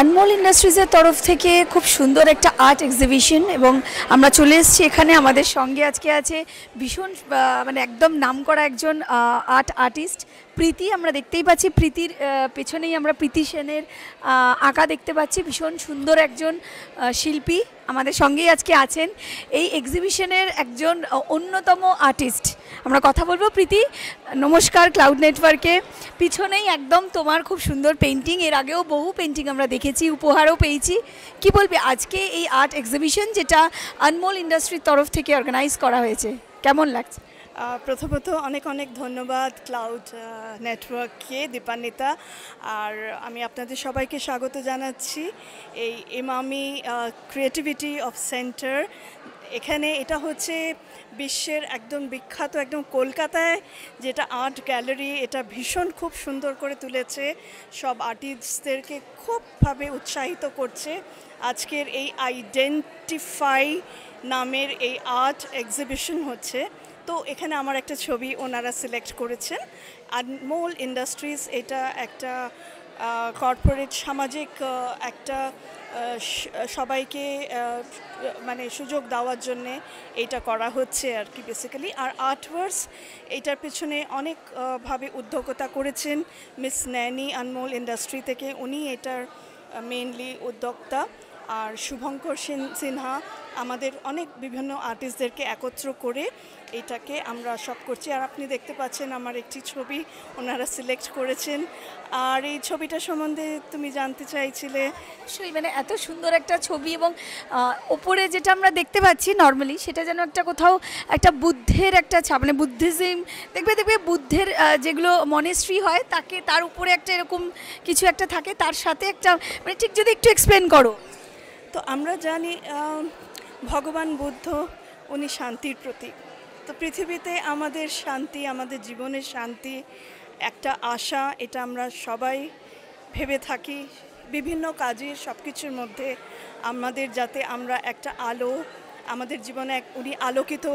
আনমোল ইন্ডাস্ট্রিজের তরফ থেকে খুব সুন্দর একটা আর্ট এক্সিবিশন এবং আমরা চলে এসেছি এখানে। আমাদের সঙ্গে আজকে আছে ভীষণ মানে একদম নামকরা একজন আর্টিস্ট প্রীতি। আমরা দেখতেই পাচ্ছি প্রীতির পেছনেই আমরা প্রীতি সেনের আঁকা দেখতে পাচ্ছি। ভীষণ সুন্দর একজন শিল্পী আমাদের সঙ্গেই আজকে আছেন, এই এক্সিবিশনের একজন অন্যতম আর্টিস্ট। আমরা কথা বলবো। প্রীতি, নমস্কার ক্লাউড নেটওয়ার্কে। পিছনেই একদম তোমার খুব সুন্দর পেন্টিং, এর আগেও বহু পেন্টিং আমরা দেখেছি, উপহারও পেয়েছি। কি বলবে আজকে এই আর্ট এক্সিবিশন যেটা আনমোল ইন্ডাস্ট্রির তরফ থেকে অর্গানাইজ করা হয়েছে, কেমন লাগছে? প্রথমত অনেক অনেক ধন্যবাদ ক্লাউড নেটওয়ার্ককে, দীপান্বিতা। আর আমি আপনাদের সবাইকে স্বাগত জানাচ্ছি এই ইমামি ক্রিয়েটিভিটি অফ সেন্টার। এখানে এটা হচ্ছে বিশ্বের একদম বিখ্যাত, একদম কলকাতায় যেটা আর্ট গ্যালারি, এটা ভীষণ খুব সুন্দর করে তুলেছে, সব আর্টিস্টদেরকে খুবভাবে উৎসাহিত করছে। আজকের এই আইডেন্টিফাই নামের এই আর্ট এক্সিবিশন হচ্ছে। তো এখানে আমার একটা ছবি ওনারা সিলেক্ট করেছেন। আনমোল ইন্ডাস্ট্রিজ এটা একটা কর্পোরেট সামাজিক একটা সবাইকে মানে সুযোগ দেওয়ার জন্যে এইটা করা হচ্ছে আর কি বেসিক্যালি। আর আর্টওয়ার্কস এইটার পেছনে অনেকভাবে উদ্যোগতা করেছেন মিস ন্যানি আনমোল ইন্ডাস্ট্রি থেকে, উনি এটার মেইনলি উদ্যোক্তা। আর শুভঙ্কর সিনহা আমাদের অনেক বিভিন্ন আর্টিস্টদেরকে একত্র করে এটাকে আমরা সব করছি। আর আপনি দেখতে পাচ্ছেন আমার একটি ছবি ওনারা সিলেক্ট করেছেন। আর এই ছবিটা সম্বন্ধে তুমি জানতে চাইছিলে? অবশ্যই, মানে এত সুন্দর একটা ছবি এবং ওপরে যেটা আমরা দেখতে পাচ্ছি নর্মালি সেটা যেন একটা কোথাও একটা বুদ্ধের একটা ছাপ, মানে বুদ্ধিজম দেখবে বুদ্ধের যেগুলো মনেস্ট্রি হয় তাকে তার উপরে একটা এরকম কিছু একটা থাকে, তার সাথে একটা মানে ঠিক যদি একটু এক্সপ্লেন করো। তো আমরা জানি ভগবান বুদ্ধ উনি শান্তির প্রতীক। তো পৃথিবীতে আমাদের শান্তি, আমাদের জীবনের শান্তি একটা আশা, এটা আমরা সবাই ভেবে থাকি বিভিন্ন কাজে, সব কিছুর মধ্যে আমাদের যাতে আমরা একটা আলো আমাদের জীবনে উনি আলোকিত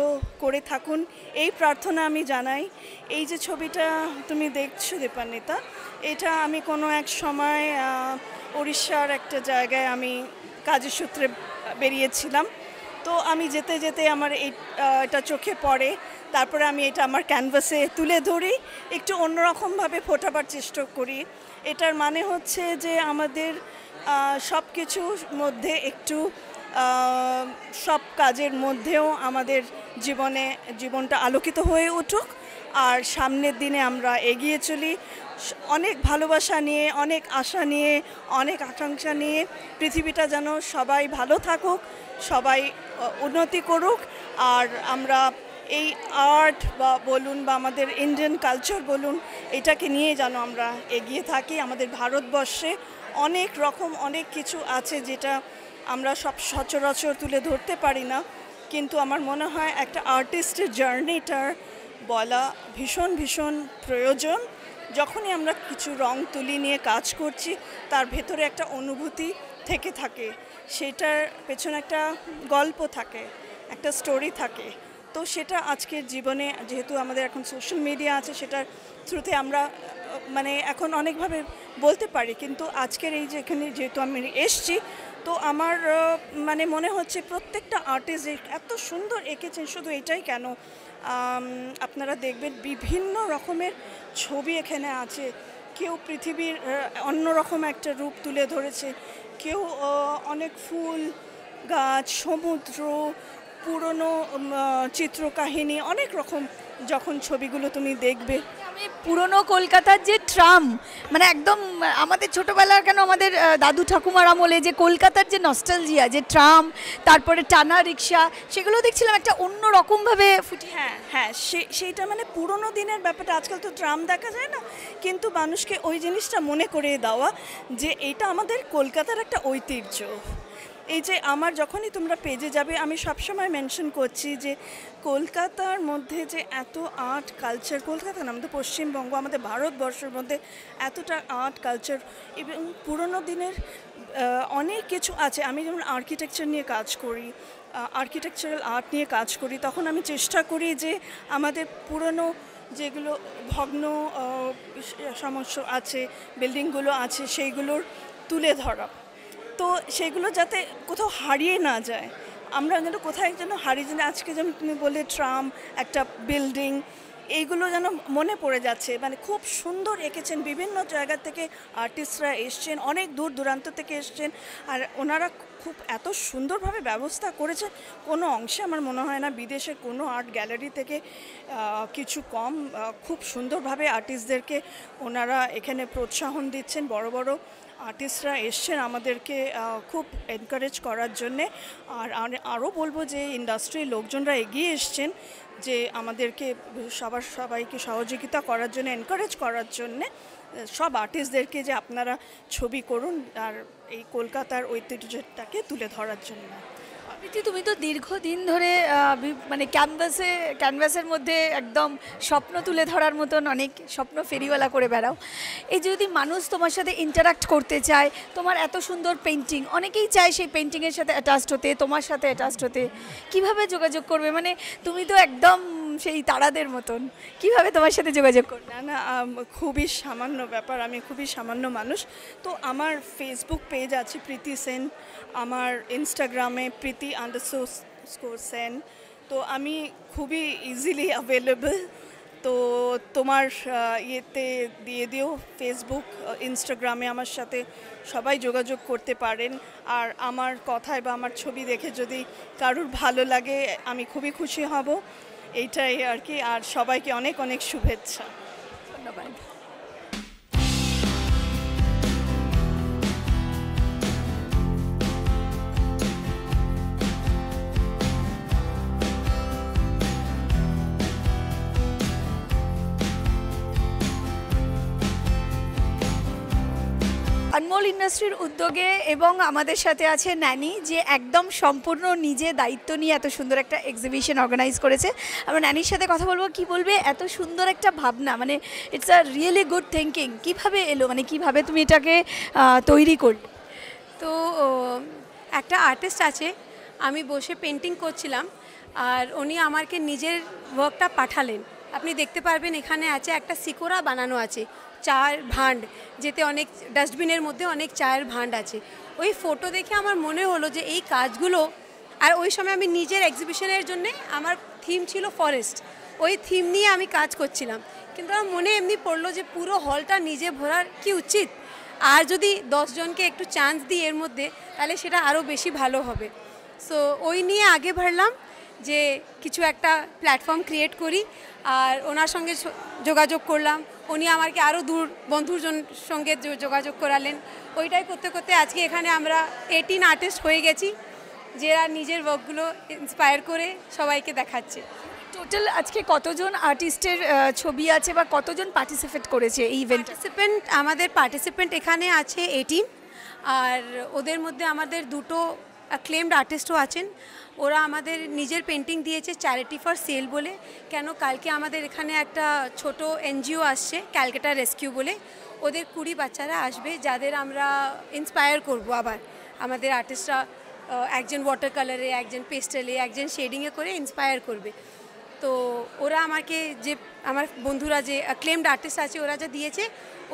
করে থাকুন, এই প্রার্থনা আমি জানাই। এই যে ছবিটা তুমি দেখছো দীপান্বিতা, এটা আমি কোনো এক সময় উড়িষ্যার একটা জায়গায় আমি কাজের সূত্রে বেরিয়েছিলাম। তো আমি যেতে যেতে আমার এটা চোখে পড়ে, তারপরে আমি এটা আমার ক্যানভাসে তুলে ধরি, একটু অন্যরকমভাবে ফোটাবার চেষ্টা করি। এটার মানে হচ্ছে যে আমাদের সব কিছুর মধ্যে একটু সব কাজের মধ্যেও আমাদের জীবনটা আলোকিত হয়ে উঠুক, আর সামনের দিনে আমরা এগিয়ে চলি অনেক ভালোবাসা নিয়ে, অনেক আশা নিয়ে, অনেক আকাঙ্ক্ষা নিয়ে। পৃথিবীটা যেন সবাই ভালো থাকুক, সবাই উন্নতি করুক, আর আমরা এই আর্ট বা বলুন বা আমাদের ইন্ডিয়ান কালচার বলুন, এটাকে নিয়ে যেন আমরা এগিয়ে থাকি। আমাদের ভারতবর্ষে অনেক কিছু আছে যেটা আমরা সব সচরাচর তুলে ধরতে পারি না, কিন্তু আমার মনে হয় একটা আর্টিস্টের জার্নিটার বলা ভীষণ ভীষণ প্রয়োজন। যখনই আমরা কিছু রং তুলি নিয়ে কাজ করছি, তার ভেতরে একটা অনুভূতি থেকে থাকে, সেটার পেছনে একটা গল্প থাকে, একটা স্টোরি থাকে। তো সেটা আজকের জীবনে যেহেতু আমাদের এখন সোশ্যাল মিডিয়া আছে, সেটার থ্রুতে আমরা মানে এখন অনেকভাবে বলতে পারি, কিন্তু আজকের এই যে এখানে যেহেতু আমি এসছি, তো আমার মানে মনে হচ্ছে প্রত্যেকটা আর্টিস্ট এত সুন্দর এঁকেছেন। শুধু এটাই কেন, আপনারা দেখবেন বিভিন্ন রকমের ছবি এখানে আছে। কেউ পৃথিবীর অন্যরকম একটা রূপ তুলে ধরেছে, কেউ অনেক ফুল গাছ, সমুদ্র, পুরনো চিত্রকাহিনী, অনেক রকম যখন ছবিগুলো তুমি দেখবে। আমি পুরনো কলকাতার যে ট্রাম, মানে একদম আমাদের ছোটোবেলার কেন আমাদের দাদু ঠাকুমার আমলে যে কলকাতার যে নস্টালজিয়া, যে ট্রাম, তারপরে টানা রিক্সা, সেগুলো দেখছিলাম একটা অন্য রকমভাবে ফুটে। হ্যাঁ সেইটা মানে পুরনো দিনের ব্যাপারটা। আজকাল তো ট্রাম দেখা যায় না, কিন্তু মানুষকে ওই জিনিসটা মনে করিয়ে দেওয়া যে এটা আমাদের কলকাতার একটা ঐতিহ্য। এই যে আমার যখনই তোমরা পেজে যাবে, আমি সবসময় মেনশন করছি যে কলকাতার মধ্যে যে এত আর্ট কালচার, কলকাতা না আমাদের পশ্চিমবঙ্গ, আমাদের ভারতবর্ষের মধ্যে এতটা আর্ট কালচার এবং পুরনো দিনের অনেক কিছু আছে। আমি যেমন আর্কিটেকচার নিয়ে কাজ করি, আর্কিটেকচারাল আর্ট নিয়ে কাজ করি, তখন আমি চেষ্টা করি যে আমাদের পুরনো যেগুলো ভগ্ন সমস্যা আছে, বিল্ডিংগুলো আছে, সেইগুলোর তুলে ধরা। তো সেগুলো যাতে কোথাও হারিয়ে না যায়, আমরা যেন কোথায় যেন হারিয়ে যেন, আজকে যেমন তুমি বলে ট্রাম, একটা বিল্ডিং, এইগুলো যেন মনে পড়ে যাচ্ছে। মানে খুব সুন্দর এঁকেছেন, বিভিন্ন জায়গা থেকে আর্টিস্টরা এসছেন, অনেক দূর দূরান্ত থেকে এসছেন, আর ওনারা খুব এত সুন্দরভাবে ব্যবস্থা করেছেন, কোনো অংশে আমার মনে হয় না বিদেশের কোনো আর্ট গ্যালারি থেকে কিছু কম। খুব সুন্দরভাবে আর্টিস্টদেরকে ওনারা এখানে প্রোৎসাহন দিচ্ছেন, বড় বড় আর্টিস্টরা এসছেন আমাদেরকে খুব এনকারেজ করার জন্যে। আর আরও বলবো যে ইন্ডাস্ট্রির লোকজনরা এগিয়ে এসছেন যে আমাদেরকে সবাইকে সহযোগিতা করার জন্য, এনকারেজ করার জন্যে, সব আর্টিস্টদেরকে যে আপনারা ছবি করুন আর এই কলকাতার ঐতিহ্যটাকে তুলে ধরার জন্য। প্রীতি, তুমি তো দীর্ঘদিন ধরে মানে ক্যানভাসের মধ্যে একদম স্বপ্ন তুলে ধরার মতন অনেক স্বপ্ন ফেরিওয়ালা করে বেড়াও। এই যদি মানুষ তোমার সাথে ইন্টারাক্ট করতে চায়, তোমার এত সুন্দর পেন্টিং, অনেকেই চায় সেই পেন্টিংয়ের সাথে অ্যাটাচড হতে, তোমার সাথে অ্যাটাচড হতে, কীভাবে যোগাযোগ করবে? মানে তুমি তো একদম সেই তারাদের মতন, কিভাবে তোমার সাথে যোগাযোগ করবে? না, খুবই সামান্য ব্যাপার, আমি খুবই সামান্য মানুষ। তো আমার ফেসবুক পেজ আছে প্রীতি সেন, আমার ইনস্টাগ্রামে প্রীতি_সেন, তো আমি খুবই ইজিলি অ্যাভেলেবল। তো তোমার ইয়েতে দিয়ে দিও, ফেসবুক, ইনস্টাগ্রামে আমার সাথে সবাই যোগাযোগ করতে পারেন। আর আমার কথায় বা আমার ছবি দেখে যদি কারুর ভালো লাগে, আমি খুবই খুশি হব, এইটাই আর কি। আর সবাইকে অনেক অনেক শুভেচ্ছা। ধন্যবাদ। আনমোল ইন্ডাস্ট্রির উদ্যোগে এবং আমাদের সাথে আছে ন্যানি, যে একদম সম্পূর্ণ নিজে দায়িত্ব নিয়ে এত সুন্দর একটা এক্সিবিশন অর্গানাইজ করেছে। আমরা ন্যানির সাথে কথা বলবো, কি বলবে এত সুন্দর একটা ভাবনা, মানে it's a really good thinking. কিভাবে এলো, মানে কিভাবে তুমি এটাকে তৈরি করলে? তো একটা আর্টিস্ট আছে, আমি বসে পেন্টিং করছিলাম আর উনি আমাকে নিজের ওয়ার্কটা পাঠালেন। আপনি দেখতে পারবেন এখানে আছে একটা সিকোরা বানানো আছে, চায়ের ভাঁড, যেতে অনেক ডাস্টবিনের মধ্যে অনেক চায়ের ভাঁড আছে। ওই ফটো দেখে আমার মনে হলো যে এই কাজগুলো, আর ওই সময় আমি নিজের এক্সিবিশনের জন্য, আমার থিম ছিল ফরেস্ট, ওই থিম নিয়ে আমি কাজ করছিলাম। কিন্তু আমার মনে এমনি পড়লো যে পুরো হলটা নিজে ভরার কি উচিত, আর যদি 10 জনকে একটু চান্স দিই এর মধ্যে, তাহলে সেটা আরও বেশি ভালো হবে। সো ওই নিয়ে আগে বাড়লাম যে কিছু একটা প্ল্যাটফর্ম ক্রিয়েট করি, আর ওনার সঙ্গে যোগাযোগ করলাম। উনি আমাকে আরও দূর বন্ধুর সঙ্গে যোগাযোগ করালেন। ওইটাই করতে করতে আজকে এখানে আমরা 18 আর্টিস্ট হয়ে গেছি, যারা নিজের ওয়ার্কগুলো ইন্সপায়ার করে সবাইকে দেখাচ্ছে। টোটাল আজকে কতজন আর্টিস্টের ছবি আছে বা কতজন পার্টিসিপেট করেছে এই ইভেন্টে? আমাদের পার্টিসিপেন্ট এখানে আছে 18, আর ওদের মধ্যে আমাদের 2টো অ্যাক্লেমড আর্টিস্টও আছেন। ওরা আমাদের নিজের পেন্টিং দিয়েছে চ্যারিটি ফর সেল বলে। কেন, কালকে আমাদের এখানে একটা ছোট এনজিও আসছে, ক্যালকাটা রেস্কিউ বলে, ওদের 20 বাচ্চারা আসবে, যাদের আমরা ইন্সপায়ার করব। আবার আমাদের আর্টিস্টরা একজন ওয়াটার কালারে, একজন পেস্টেলে, একজন শেডিংয়ে করে ইন্সপায়ার করবে। তো ওরা আমাকে, যে আমার বন্ধুরা যে অ্যাক্লেমড আর্টিস্ট আছে, ওরা যা দিয়েছে,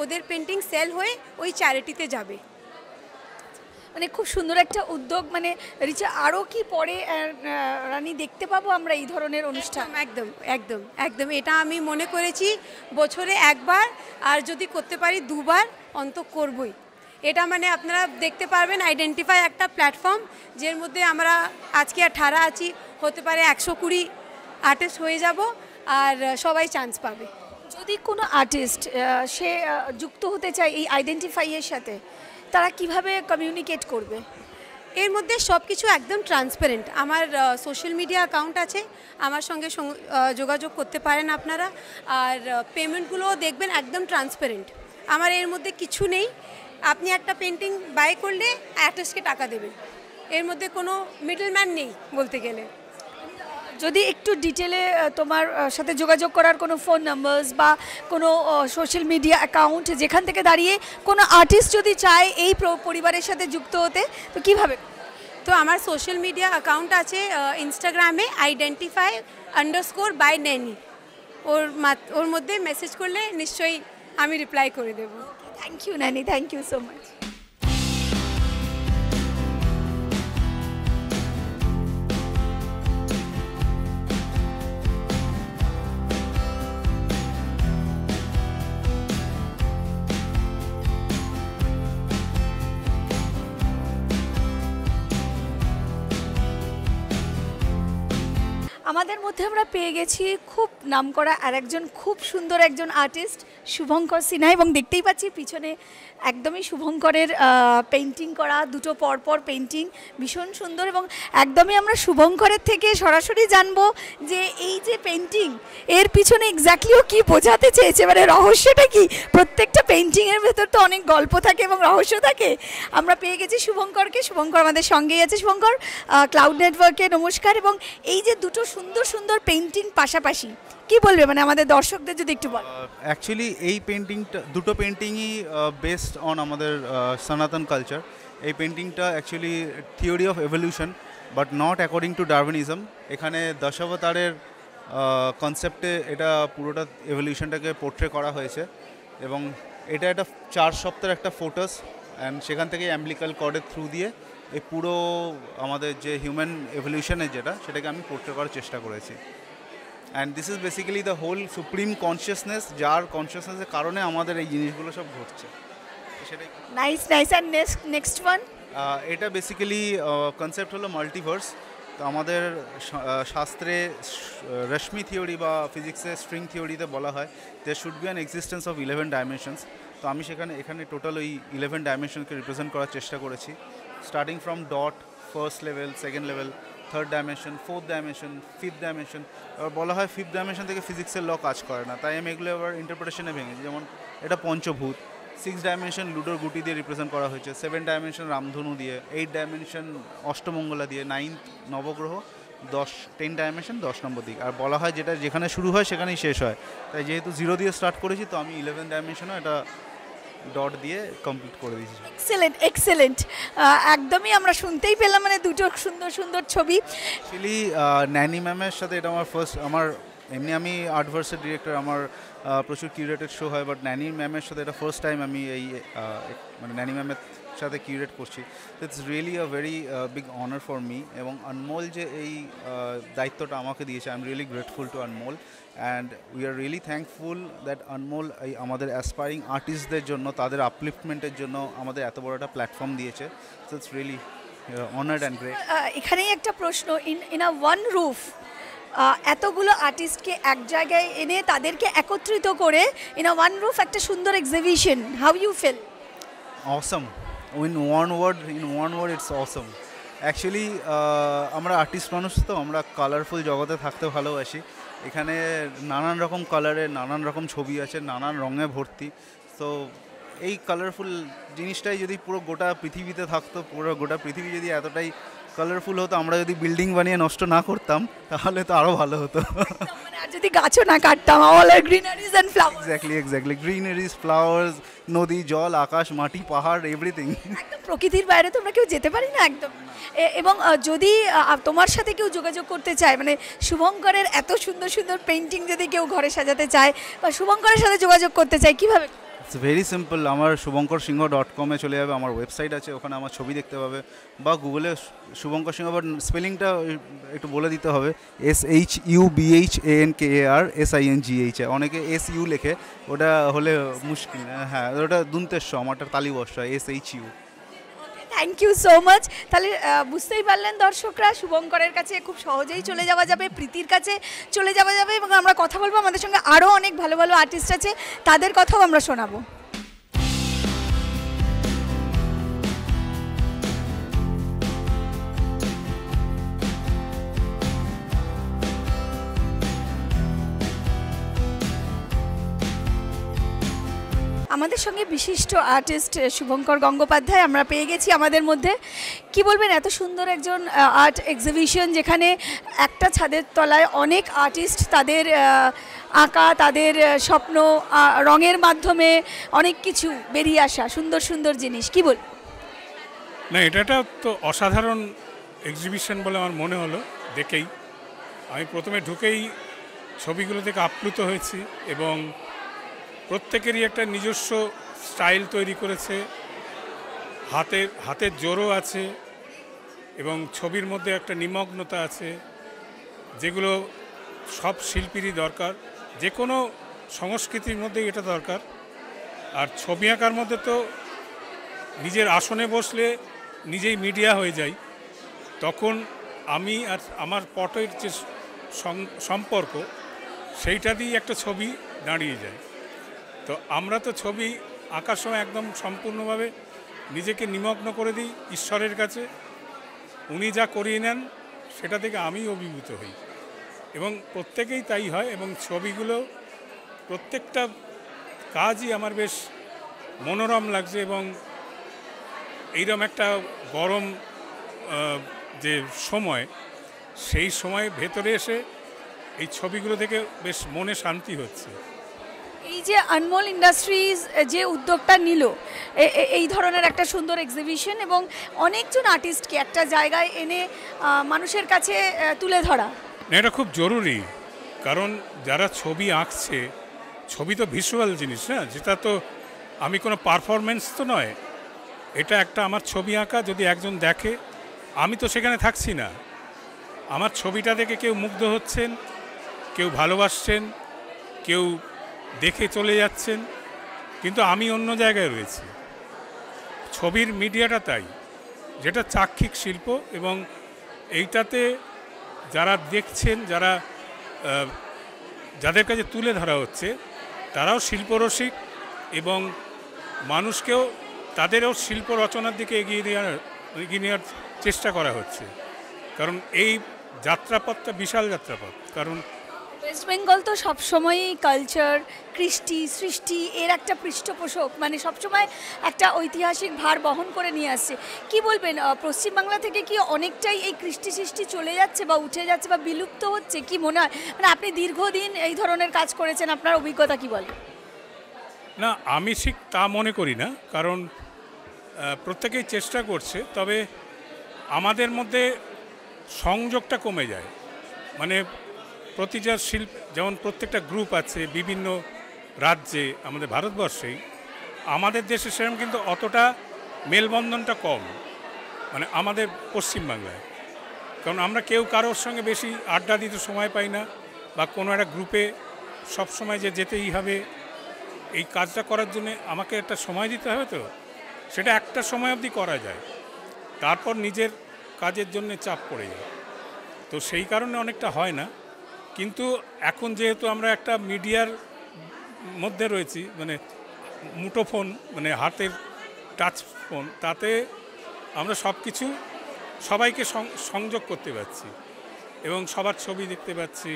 ওদের পেন্টিং সেল হয়ে ওই চ্যারিটিতে যাবে। মানে খুব সুন্দর একটা উদ্যোগ। মানে রিচা, আরও কি পরে রানী দেখতে পাবো আমরা এই ধরনের অনুষ্ঠান? একদম একদম একদম, এটা আমি মনে করেছি বছরে একবার, আর যদি করতে পারি 2বার অন্ত করবই। এটা মানে আপনারা দেখতে পারবেন, আইডেন্টিফাই একটা প্ল্যাটফর্ম, যের মধ্যে আমরা আজকে 18 আছি, হতে পারে 120 আর্টিস্ট হয়ে যাব, আর সবাই চান্স পাবে। যদি কোনো আর্টিস্ট সে যুক্ত হতে চায় এই আইডেন্টিফাইয়ের সাথে, তারা কিভাবে কমিউনিকেট করবে? এর মধ্যে সব কিছু একদম ট্রান্সপারেন্ট। আমার সোশ্যাল মিডিয়া অ্যাকাউন্ট আছে, আমার সঙ্গে যোগাযোগ করতে পারেন আপনারা। আর পেমেন্টগুলোও দেখবেন একদম ট্রান্সপারেন্ট। আমার এর মধ্যে কিছু নেই, আপনি একটা পেন্টিং বাই করলে আর্টিস্টকে টাকা দেবেন, এর মধ্যে কোনো মিডলম্যান নেই বলতে গেলে। যদি একটু ডিটেলে তোমার সাথে যোগাযোগ করার কোনো ফোন নাম্বারস বা কোনো সোশ্যাল মিডিয়া অ্যাকাউন্ট, যেখান থেকে দাঁড়িয়ে কোনো আর্টিস্ট যদি চায় এই পরিবারের সাথে যুক্ত হতে, তো কীভাবে? তো আমার সোশ্যাল মিডিয়া অ্যাকাউন্ট আছে ইনস্টাগ্রামে, identify_by Nani। ওর মধ্যে মেসেজ করলে নিশ্চয়ই আমি রিপ্লাই করে দেবো। Thank you Nani, thank you so much. আমাদের মধ্যে আমরা পেয়ে গেছি খুব নামকরা আর একজন খুব সুন্দর একজন আর্টিস্ট শুভঙ্কর সিনহা, এবং দেখতেই পাচ্ছি পিছনে একদমই শুভঙ্করের পেন্টিং করা দুটো পরপর পেন্টিং ভীষণ সুন্দর, এবং একদমই আমরা শুভঙ্করের থেকে সরাসরি জানবো যে এই যে পেন্টিং এর পিছনে এক্স্যাক্টলি ও কী বোঝাতে চেয়েছে, মানে রহস্যটা কি। প্রত্যেকটা পেন্টিংয়ের ভেতর তো অনেক গল্প থাকে এবং রহস্য থাকে। আমরা পেয়ে গেছি শুভঙ্করকে, শুভঙ্কর আমাদের সঙ্গেই আছে। শুভঙ্কর, ক্লাউড নেটওয়ার্কে নমস্কার। এবং এই যে দুটো সুন্দর সুন্দর পেন্টিং পাশাপাশি কি বলবে, মানে আমাদের দর্শকদের যদি একটু বল। অ্যাকচুয়ালি এই পেন্টিংটা দুটো পেন্টিংই বেসড অন আমাদের সনাতন কালচার। এই পেন্টিংটা actually theory of evolution but not according to Darwinism. এখানে দশাবতারের কনসেপ্টে এটা পুরোটা এভলিউশনটাকে পোর্ট্রে করা হয়েছে, এবং এটা একটা 4 সপ্তাহের একটা ফোটাস, অ্যান্ড সেখান থেকে অ্যাম্বলিক্যাল কর্ডের থ্রু দিয়ে এই পুরো আমাদের যে হিউম্যান এভলিউশনের যেটা সেটাকে আমি পোর্ট্রে করার চেষ্টা করেছি। And this is basically the whole supreme consciousness, যার কনসিয়াসনেসের কারণে আমাদের এই জিনিসগুলো সব ঘটছে, সেটাই। Nice nice. And next one, এটা বেসিক্যালি কনসেপ্ট হলো মাল্টিভার্স। তো আমাদের শাস্ত্রে রশ্মি থিওরি বা ফিজিক্সে স্ট্রিং থিওরিতে বলা হয় there should be an existence of 11 dimensions. তো আমি এখানে টোটাল ওই 11 ডাইমেনশনকে রিপ্রেজেন্ট করার চেষ্টা করেছি, starting from dot, first level, second level, third dimension, fourth dimension, fifth dimension. এবার বলা হয় ফিফথ ডাইমেনশন থেকে ফিজিক্সের ল কাজ করে না, তাই আমি এগুলো আবার ইন্টারপ্রিটেশনে ভেঙেছি। যেমন এটা পঞ্চভূত, 6 ডাইমেনশন লুডোর গুটি দিয়ে রিপ্রেজেন্ট করা হয়েছে, 7 ডাইমেনশন রামধনু দিয়ে, 8 ডাইমেনশন অষ্টমঙ্গলা দিয়ে, 9 নবগ্রহ, 10 ডাইমেনশন 10 নম্বর দিক। আর বলা হয় যেটা যেখানে শুরু হয় সেখানেই শেষ হয়, তাই যেহেতু 0 দিয়ে স্টার্ট করেছি তো আমি 11 ডাইমেনশনও এটা ডট দিয়ে কমপ্লিট করে দিয়েছি। Excellent excellent. একদমই আমরা শুনতেই পেলাম, মানে দুটো সুন্দর সুন্দর ছবি। অ্যাকচুয়ালি ন্যানি ম্যামের সাথে এটা আমার এমনি আমি আর্টভার্সের ডিরেক্টর, আমার প্রচুর কিউরেটেড শো হয়, বাট ন্যানি ম্যামের সাথে এটা ফার্স্ট টাইম আমি এই মানে ন্যানি ম্যামের সাথে কিউরেট করছি। তো it's really a very big honour for me, এবং অনমোল যে এই দায়িত্বটা আমাকে দিয়েছে, I am really grateful to Anmol, and we are really thankful that Anmol এই আমাদের অ্যাসপায়ারিং আর্টিস্টদের জন্য, তাদের আপলিফটমেন্টের জন্য আমাদের এত বড় একটা প্ল্যাটফর্ম দিয়েছে। So it's really honoured and great. এখানেই একটা প্রশ্ন, ইন আ ওয়ান রুফ এতগুলো আর্টিস্টকে এক জায়গায় এনে তাদেরকে একত্রিত করে ইন আ ওয়ান রুফ একটা সুন্দর exhibition, how you feel? Awesome. In one word it's awesome. Actually আমরা আর্টিস্ট মানুষ, তো আমরা কালারফুল জগতে থাকতে ভালোবাসি। এখানে নানান রকম কালারের নানান রকম ছবি আছে, নানান রঙে ভর্তি। তো এই কালারফুল জিনিসটাই যদি পুরো গোটা পৃথিবীতে থাকতো, পুরো গোটা পৃথিবী যদি এতটাই কালারফুল হতো, আমরা যদি বিল্ডিং বানিয়ে নষ্ট না করতাম তাহলে তো আরও ভালো হতো। মানে আর যদি গাছও না কাটতাম, all are greeneries and flowers. Exactly greeneries, flowers, নদী, জল, আকাশ, মাটি, পাহাড়, এভরিথিং। একদম প্রকৃতির বাইরে তো আমরা কেউ যেতে পারি না একদম। এবং যদি তোমার সাথে কেউ যোগাযোগ করতে চায়, মানে শুভঙ্করের এত সুন্দর সুন্দর পেন্টিং যদি কেউ ঘরে সাজাতে চায় বা শুভঙ্করের সাথে যোগাযোগ করতে চায়, কিভাবে? ইটস ভেরি সিম্পল, আমার শুভঙ্করসিংহ.com চলে যাবে, আমার ওয়েবসাইট আছে, ওখানে আমার ছবি দেখতে পাবে, বা গুগলে শুভঙ্কর সিংহ, বাট স্পেলিংটা একটু বলে দিতে হবে, SHUBHANKARSINGH। অনেকে SU লেখে, ওটা হলে মুশকিল। হ্যাঁ, ওটা দুন্তেশ্ব, আমারটা তালিবর্ষ, SHU। Thank you so much. তাহলে বুঝতেই পারলেন দর্শকরা, শুভঙ্করের কাছে খুব সহজেই চলে যাওয়া যাবে, প্রীতির কাছে চলে যাওয়া যাবে, এবং আমরা কথা বলবো, আমাদের সঙ্গে আরও অনেক ভালো ভালো আর্টিস্ট আছে, তাদের কথাও আমরা শোনাবো। আমাদের সঙ্গে বিশিষ্ট আর্টিস্ট শুভঙ্কর গঙ্গোপাধ্যায় আমরা পেয়ে গেছি আমাদের মধ্যে। কি বলবেন, এত সুন্দর একজন আর্ট এক্সিবিশন, যেখানে একটা ছাদের তলায় অনেক আর্টিস্ট তাদের আঁকা, তাদের স্বপ্ন রঙের মাধ্যমে অনেক কিছু বেরিয়ে আসা, সুন্দর সুন্দর জিনিস, কি বল? না, এটা তো অসাধারণ এক্সিবিশন বলে আমার মনে হলো দেখেই। আমি প্রথমে ঢুকেই ছবিগুলো থেকে আপ্লুত হয়েছি, এবং প্রত্যেকেরই একটা নিজস্ব স্টাইল তৈরি করেছে, হাতের জোরও আছে, এবং ছবির মধ্যে একটা নিমগ্নতা আছে, যেগুলো সব শিল্পীরই দরকার, যে কোনো সংস্কৃতির মধ্যেই এটা দরকার। আর ছবি আঁকার মধ্যে তো নিজের আসনে বসলে নিজেই মিডিয়া হয়ে যাই, তখন আমি আর আমার পটের যে সম্পর্ক, সেইটা দিয়েই একটা ছবি দাঁড়িয়ে যায়। তো আমরা তো ছবি আঁকার সময় একদম সম্পূর্ণভাবে নিজেকে নিমগ্ন করে দিই ঈশ্বরের কাছে, উনি যা করিয়ে নেন সেটা থেকে আমি অভিভূত হই, এবং প্রত্যেকেই তাই হয়। এবং ছবিগুলো প্রত্যেকটা কাজই আমার বেশ মনোরম লাগছে, এবং এইরকম একটা গরম যে সময়, সেই সময় ভেতরে এসে এই ছবিগুলো থেকে বেশ মনে শান্তি হচ্ছে। এই যে আনমোল ইন্ডাস্ট্রিজ যে উদ্যোগটা নিল এই ধরনের একটা সুন্দর এক্সিবিশন এবং অনেকজন আর্টিস্টকে একটা জায়গায় এনে মানুষের কাছে তুলে ধরা, না এটা খুব জরুরি। কারণ যারা ছবি আঁকছে, ছবি তো ভিজুয়াল জিনিস না, যেটা তো আমি কোনো পারফরমেন্স তো নয়, এটা একটা আমার ছবি আঁকা যদি একজন দেখে, আমি তো সেখানে থাকছি না, আমার ছবিটা দেখে কেউ মুগ্ধ হচ্ছেন, কেউ ভালোবাসছেন, কেউ দেখে চলে যাচ্ছেন, কিন্তু আমি অন্য জায়গায় রয়েছি। ছবির মিডিয়াটা তাই, যেটা চাক্ষিক শিল্প, এবং এইটাতে যারা দেখছেন, যাদের কাছে তুলে ধরা হচ্ছে, তারাও শিল্পরসিক, এবং মানুষকেও তাদেরও শিল্প রচনার দিকে এগিয়ে নেওয়ার চেষ্টা করা হচ্ছে। কারণ এই যাত্রাপথটা বিশাল যাত্রাপথ। কারণ ওয়েস্ট বেঙ্গল তো সবসময়ই কালচার, কৃষ্টি, সৃষ্টি এর একটা পৃষ্ঠপোষক, মানে সবসময় একটা ঐতিহাসিক ভার বহন করে নিয়ে আসছে। কি বলবেন, পশ্চিমবাংলা থেকে কি অনেকটাই এই কৃষ্টি সৃষ্টি চলে যাচ্ছে বা উঠে যাচ্ছে বা বিলুপ্ত হচ্ছে, কি মনে হয়? মানে আপনি দীর্ঘদিন এই ধরনের কাজ করেছেন, আপনার অভিজ্ঞতা কি বলে? না, আমি ঠিক তা মনে করি না, কারণ প্রত্যেকেই চেষ্টা করছে, তবে আমাদের মধ্যে সংযোগটা কমে যায়। মানে প্রতিটা যেমন প্রত্যেকটা গ্রুপ আছে বিভিন্ন রাজ্যে, আমাদের ভারতবর্ষেই, আমাদের দেশে সেরকম কিন্তু অতটা মেলবন্ধনটা কম, মানে আমাদের পশ্চিমবাংলায়। কারণ আমরা কেউ কারোর সঙ্গে বেশি আড্ডা দিতে সময় পাই না, বা কোনো একটা গ্রুপে সবসময় যে যেতেই হবে, এই কাজটা করার জন্য আমাকে একটা সময় দিতে হবে, তো সেটা একটা সময় অবধি করা যায়, তারপর নিজের কাজের জন্য চাপ পড়ে যায়, তো সেই কারণে অনেকটা হয় না। কিন্তু এখন যেহেতু আমরা একটা মিডিয়ার মধ্যে রয়েছি, মানে মুঠোফোন, মানে হাতের টাচ ফোন, তাতে আমরা সব কিছু সবাইকে সংযোগ করতে পারছি এবং সবার ছবি দেখতে পাচ্ছি।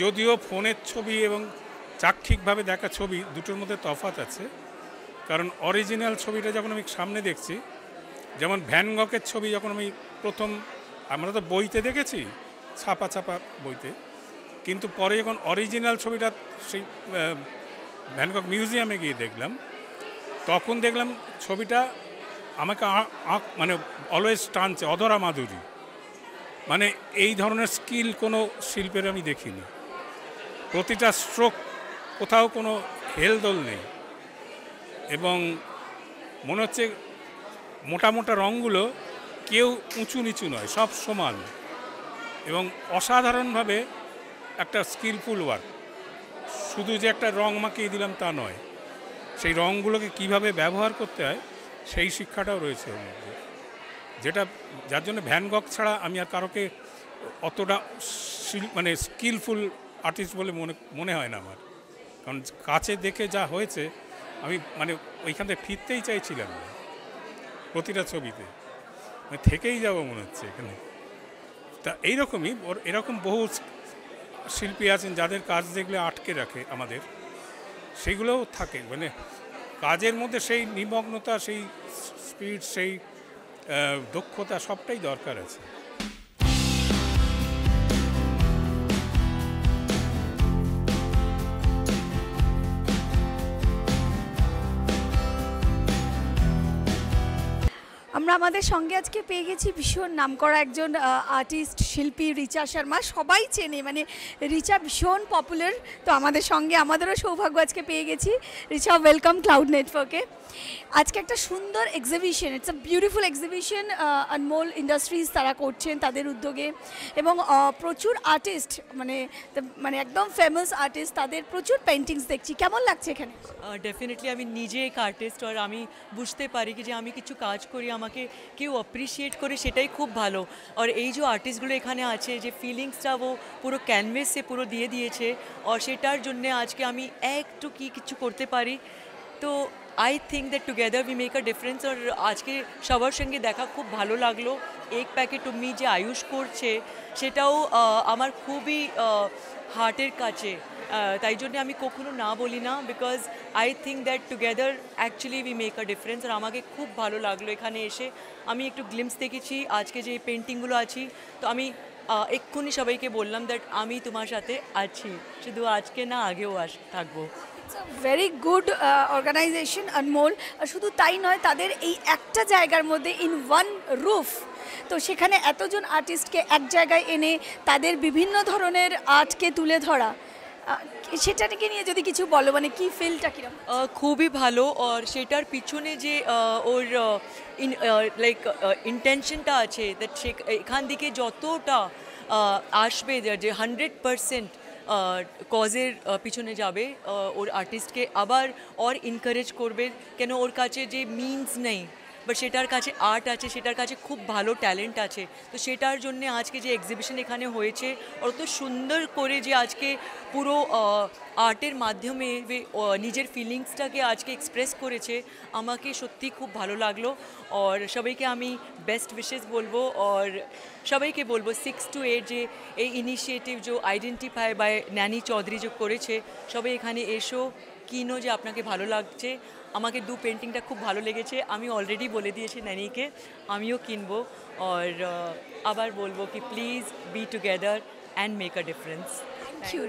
যদিও ফোনের ছবি এবং চাক্ষিকভাবে দেখা ছবি দুটোর মধ্যে তফাৎ আছে, কারণ অরিজিনাল ছবিটা যখন আমি সামনে দেখছি, যেমন ভ্যান গকের ছবি যখন আমি প্রথম, আমরা তো বইতে দেখেছি, ছাপা বইতে, কিন্তু পরে যখন অরিজিনাল ছবিটা সেই ভ্যান গক মিউজিয়ামে গিয়ে দেখলাম, তখন দেখলাম ছবিটা আমাকে মানে অলওয়েজ টানছে, অধরা মাধুরী। মানে এই ধরনের স্কিল কোনো শিল্পের আমি দেখিনি। প্রতিটা স্ট্রোক কোথাও কোনো হেলদোল নেই, এবং মনে হচ্ছে মোটা মোটা রঙগুলো কেউ উঁচু নিচু নয়, সব সমান, এবং অসাধারণভাবে একটা স্কিলফুল ওয়ার্ক। শুধু যে একটা রং মাখিয়ে দিলাম তা নয়, সেই রঙগুলোকে কিভাবে ব্যবহার করতে হয় সেই শিক্ষাটাও রয়েছে ওর মধ্যে, যেটা যার জন্য ভ্যান গক ছাড়া আমি আর কারোকে অতটা মানে স্কিলফুল আর্টিস্ট বলে মনে হয় না আমার। কারণ কাছে দেখে যা হয়েছে, আমি মানে ওইখান থেকে ফিরতেই চাইছিলাম না, প্রতিটা ছবিতে মানে থেকেই যাবো মনে হচ্ছে এখানে। তা এইরকমই এরকম বহু শিল্পী আছেন যাদের কাজ দেখলে আটকে রাখে আমাদের, সেগুলোও থাকে, মানে কাজের মধ্যে সেই নিমগ্নতা, সেই স্পিড, সেই দক্ষতা সবটাই দরকার আছে। আমরা আমাদের সঙ্গে আজকে পেয়ে গেছি ভীষণ নামকরা একজন আর্টিস্ট, শিল্পী রিচা শর্মা। সবাই চেনে, মানে রিচা ভীষণ পপুলার। তো আমাদের সঙ্গে আমাদেরও সৌভাগ্য আজকে পেয়ে গেছি। রিচা, ওয়েলকাম ক্লাউড নেটওয়ার্কে। আজকে একটা সুন্দর exhibition, it's a beautiful exhibition Anmol industries তারা করছেন তাদের উদ্যোগে, এবং প্রচুর আর্টিস্ট, মানে একদম ফেমাস আর্টিস্ট, তাদের প্রচুর পেন্টিংস দেখছি। কেমন লাগছে এখানে? ডেফিনেটলি আমি নিজে এক আর্টিস্ট, আর আমি বুঝতে পারি কি যে আমি কিছু কাজ করি, আমাকে জিনিসটাকে কেউ অ্যাপ্রিসিয়েট করে সেটাই খুব ভালো। আর এই যে আর্টিস্টগুলো এখানে আছে যে ফিলিংসটা ও পুরো ক্যানভেসে পুরো দিয়ে দিয়েছে, আর সেটার জন্যে আজকে আমি একটু কিছু করতে পারি। তো I think that together we make a difference. আর আজকে সবার সঙ্গে দেখা খুব ভালো লাগলো। এক প্যাকেট টুমি যে আয়ুষ করছে সেটাও আমার খুবই হার্টের কাছে, তাই জন্য আমি কখনো না বলি না, because I think that together actually we make a difference. আর আমাকে খুব ভালো লাগলো এখানে এসে। আমি একটু গ্লিমস দেখেছি আজকে যে পেন্টিংগুলো আছি, তো আমি এক্ষুনি সবাইকে বললাম দ্যাট আমি তোমার সাথে আছি, শুধু আজকে না আগেও থাকবো। Very good organisation Anmol. আর শুধু তাই নয়, তাদের এই একটা জায়গার মধ্যে ইন ওয়ান রুফ, তো সেখানে এতজন আর্টিস্টকে এক জায়গায় এনে তাদের বিভিন্ন ধরনের আর্টকে তুলে ধরা, সেটাকে নিয়ে যদি কিছু বলো, মানে কি ফিলটা কিরকম? খুবই ভালো। আর সেটার পিছনে যে ওর লাইক ইন্টেনশনটা আছে, দ্যাট সে এখান থেকে যতটা আসবে যে 100% কজের পিছনে যাবে, ওর আর্টিস্টকে আবার ওর এনকারেজ করবে, কেন ওর কাছে যে মিনস নেই বাট সেটার কাছে আর্ট আছে, সেটার কাছে খুব ভালো ট্যালেন্ট আছে। তো সেটার জন্য আজকে যে এক্সিবিশন এখানে হয়েছে, অত সুন্দর করে যে আজকে পুরো আর্টের মাধ্যমে নিজের ফিলিংসটাকে আজকে এক্সপ্রেস করেছে, আমাকে সত্যি খুব ভালো লাগলো। আর সবাইকে আমি বেস্ট উইশেস বলবো, আর সবাইকে বলবো 6 to 8 যে এই ইনিশিয়েটিভ যে আইডেন্টিফাই বাই ন্যানি চৌধুরী যে করেছে, সবাই এখানে এসো, কিনো, যে আপনাকে ভালো লাগছে। আমাকে পেন্টিংটা খুব ভালো লেগেছে, আমি অলরেডি বলে দিয়েছি ন্যানিকে আমিও কিনবো। আর আবার বলবো কি please be together and make a difference. Thank you.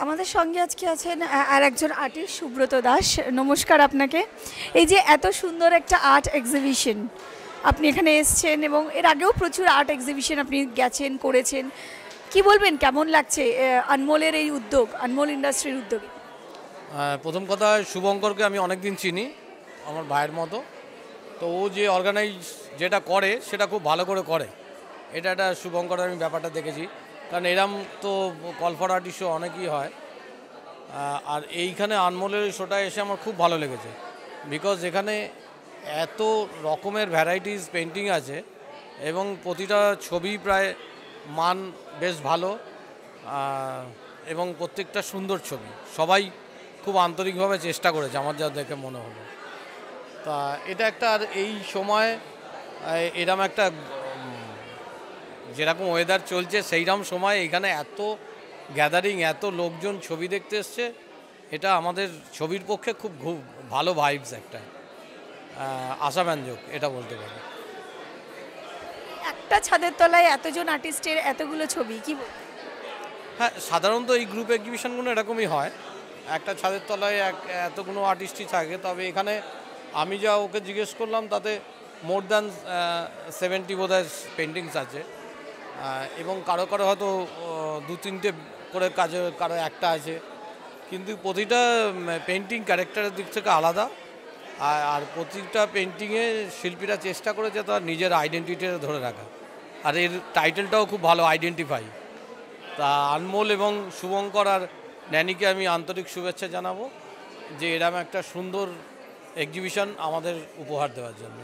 আমাদের সঙ্গে আজকে আছেন আর একজন আর্টিস্ট, সুব্রত দাস। নমস্কার আপনাকে। এই যে এত সুন্দর একটা আর্ট এক্সিবিশন, আপনি এখানে এসছেন এবং এর আগেও প্রচুর আর্ট এক্সিবিশন আপনি গেছেন, করেছেন, কি বলবেন কেমন লাগছে আনমোলের এই উদ্যোগ, আনমোল ইন্ডাস্ট্রির উদ্যোগে? প্রথম কথা, শুভঙ্করকে আমি অনেক দিন চিনি, আমার ভাইয়ের মতো। তো ও যে অর্গানাইজ যেটা করে সেটা খুব ভালো করে করে, এটা একটা শুভঙ্করের আমি ব্যাপারটা দেখেছি। কারণ এরম তো কল ফর আর্টিস্ট শো অনেকই হয়, আর এইখানে আনমোলের শোটা এসে আমার খুব ভালো লেগেছে, বিকজ এখানে এত রকমের ভ্যারাইটিস পেন্টিং আছে এবং প্রতিটা ছবি প্রায় মান বেশ ভালো, এবং প্রত্যেকটা সুন্দর ছবি। সবাই খুব আন্তরিকভাবে চেষ্টা করেছে আমার যা দেখে মনে হলো। তা এটা একটা, আর এই সময় এরম একটা যেরকম ওয়েদার চলছে সেইরকম সময় এখানে এত গ্যাদারিং, এত লোকজন ছবি দেখতে এসছে, এটা আমাদের ছবির পক্ষে খুব খুব ভালো ভাইবস, একটা আশাব্যঞ্জক এটা বলতে পারি। একটা ছাদের তলায় এতজন আর্টিস্টের এতগুলো ছবি, কি হ্যাঁ, সাধারণত এই গ্রুপ এক্সিবিশনগুলো এরকমই হয়, একটা ছাদের তলায় এতগুলো আর্টিস্টই থাকে। তবে এখানে আমি যা ওকে জিজ্ঞেস করলাম তাতে মোর দ্যান 70 বোধহয় পেন্টিংস আছে, এবং কারো কারো হয়তো 2-3টে করে কাজে, কারো একটা আছে, কিন্তু প্রতিটা পেন্টিং ক্যারেক্টারের দিক থেকে আলাদা, আর প্রতিটা পেন্টিংয়ে শিল্পীরা চেষ্টা করেছে তার নিজের আইডেন্টিটিটা ধরে রাখা। আর এর টাইটেলটাও খুব ভালো, আইডেন্টিফাই। তা আনমোল এবং শুভঙ্কর আর ন্যানিকে আমি আন্তরিক শুভেচ্ছা জানাবো যে এরকম একটা সুন্দর এক্সিবিশন আমাদের উপহার দেওয়ার জন্য।